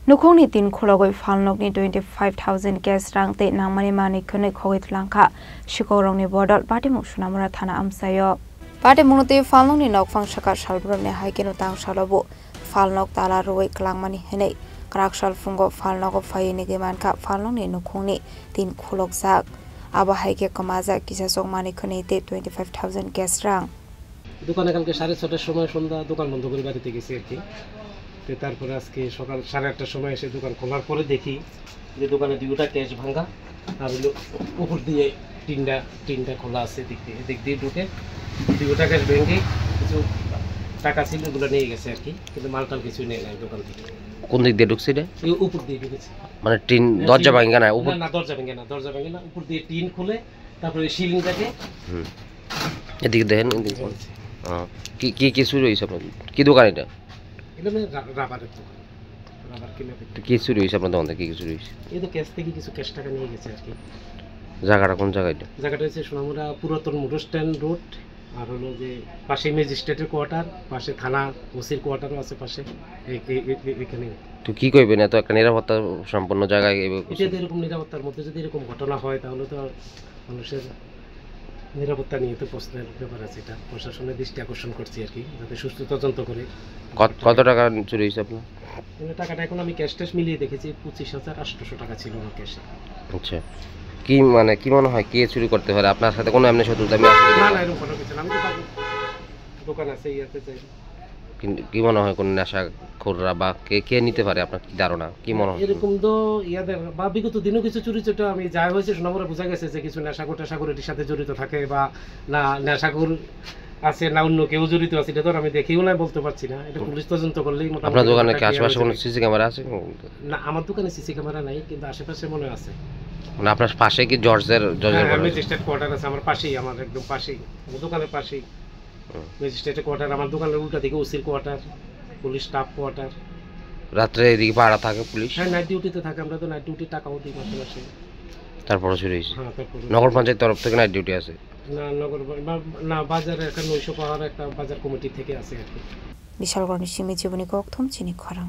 Nukongni tin khulogoi falnokni 25,000 gas rang te nangmani mani khone khogit langkha shikorongni bodol patimuk sunamura thana amsayo patimungte falnokni nokfang saka salbromne haikeno tang salobu falnok tala roi klangmani henei kraksal fungo falnogo phayini gemanka falnokni nukongni tin khulokjak aba haike kamaja kisasok mani khone te 25,000 gas rang দোকানে কালকে 6:30টার সময় সন্ধ্যা দোকান বন্ধ করে বাড়িতে গেছি আর কি। তো তারপরে আজকে সকাল 8:30টার সময় এসে দোকান খোলার পরে দেখি যে দোকানে দুটো ক্যাশ ভাঙা আর হলো উপর দিয়ে টিনটা খোলা আছে দিক দিয়ে ঢুকে দুটো ক্যাশ ভেঙে কিছু টাকা ছিল ওগুলো নিয়ে গেছে আর কি, কিন্তু মালটাল কিছু নেই নাই দোকান থেকে। কোন দিক দিয়ে ঢুকছে রে? উপর দিয়ে ঢুকেছে, মানে টিন দরজা ভাঙা না? উপর না, দরজা ভাঙে না, উপর দিয়ে টিন খুলে তারপরে সিলিংটাকে এদিকে দেখেন। কি কি কি চুরি হয়েছে আপনার? কি দোকান এটা? রাবারের দোকান, রাবার কিনে। কি চুরি হয়েছে আপনার দোকান থেকে? কি চুরি হয়েছে? এই তো ক্যাশ থেকে কিছু ক্যাশ টাকা নিয়ে গেছে আর কি। জায়গাটা কোন জায়গায়? জায়গাটা হচ্ছে সোনামুড়া পুরাতন মোটর স্ট্যান্ড রোড, আর হলো যে পাশে ম্যাজিস্ট্রেটের কোয়ার্টার, পাশে থানা ওসির কোয়ার্টারও আছে পাশে এখানে। তো কি কইবেন এত একটা নিরাপত্তা সম্পন্ন জায়গায় এটা এরকম নিরাপত্তার মধ্যে যদি এরকম ঘটনা হয় তাহলে তো মানুষের নিরাপত্তা নিয়ে তো প্রশ্নের ব্যাপার আছে। এটা প্রশাসনের দৃষ্টি আকর্ষণ করছি আর কি, যাতে সুস্থ তদন্ত করে। কত টাকা চুরি হয়েছে আপনার? টাকাটা এখন আমি ক্যাশ ট্যাশ মিলিয়ে দেখেছি 25,800 টাকা ছিল আমার ক্যাশে। আচ্ছা, কি মানে কি মনে হয় কে চুরি করতে পারে? আপনার সাথে কোনো এমনি শত্রুতা আছে? না না, এরকম কোনো কিছু না। আমি তো দোকান আছে ইয়াতে চাই। কিন্তু কি মনে হয় কোন নেশাখোররা বা কে নিতে পারে? আপনার কি ধারণা, কি মনে হয়? এরকম তো ইয়াদের বা বিগত দিনও কিছু চুরি চোটা আমি যা হয়েছে সোনামুড়া বোঝা গেছে যে কিছু নেশাখোর এটির সাথে জড়িত থাকে, বা না নেশাখোর আছে না অন্য কেউ জড়িত আছে, এটা তো আমি দেখিও না, বলতে পারছি না। এটা পুলিশ তদন্ত করলেই মোটামুটি। আপনার দোকানে কি আশেপাশে কোনো সিসি ক্যামেরা আছে? না, আমার দোকানে সিসি ক্যামেরা নাই, কিন্তু আশেপাশে মনে আছে। মানে আপনার পাশে কি জজের ম্যাজিস্ট্রেট কোয়ার্টার আছে আমার পাশেই, আমার একদম পাশেই, আমার দোকানের পাশেই ম্যাজিস্ট্রেটের কোয়ার্টার, আমার দোকানের উল্টা দিকে ওসির কোয়ার্টার, পুলিশ স্টাফ কোয়ার্টার। রাত্রে এদিকে পাহারা থাকে পুলিশ? হ্যাঁ, নাইট ডিউটিতে থাকে। আমরা তো নাইট ডিউটি টাকাও দিই মাসে মাসে। তারপরে চুরি হয়েছে? হ্যাঁ, তারপরে নগর পঞ্চায়েত তরফ থেকে নাইট ডিউটি আছে? না, নগর না, বাজারে একটা 900 পাহাড় একটা বাজার কমিটি থেকে আছে আর কি। বিশালগড় নিশিমি জীবনী গৌতম চিনি খরাং।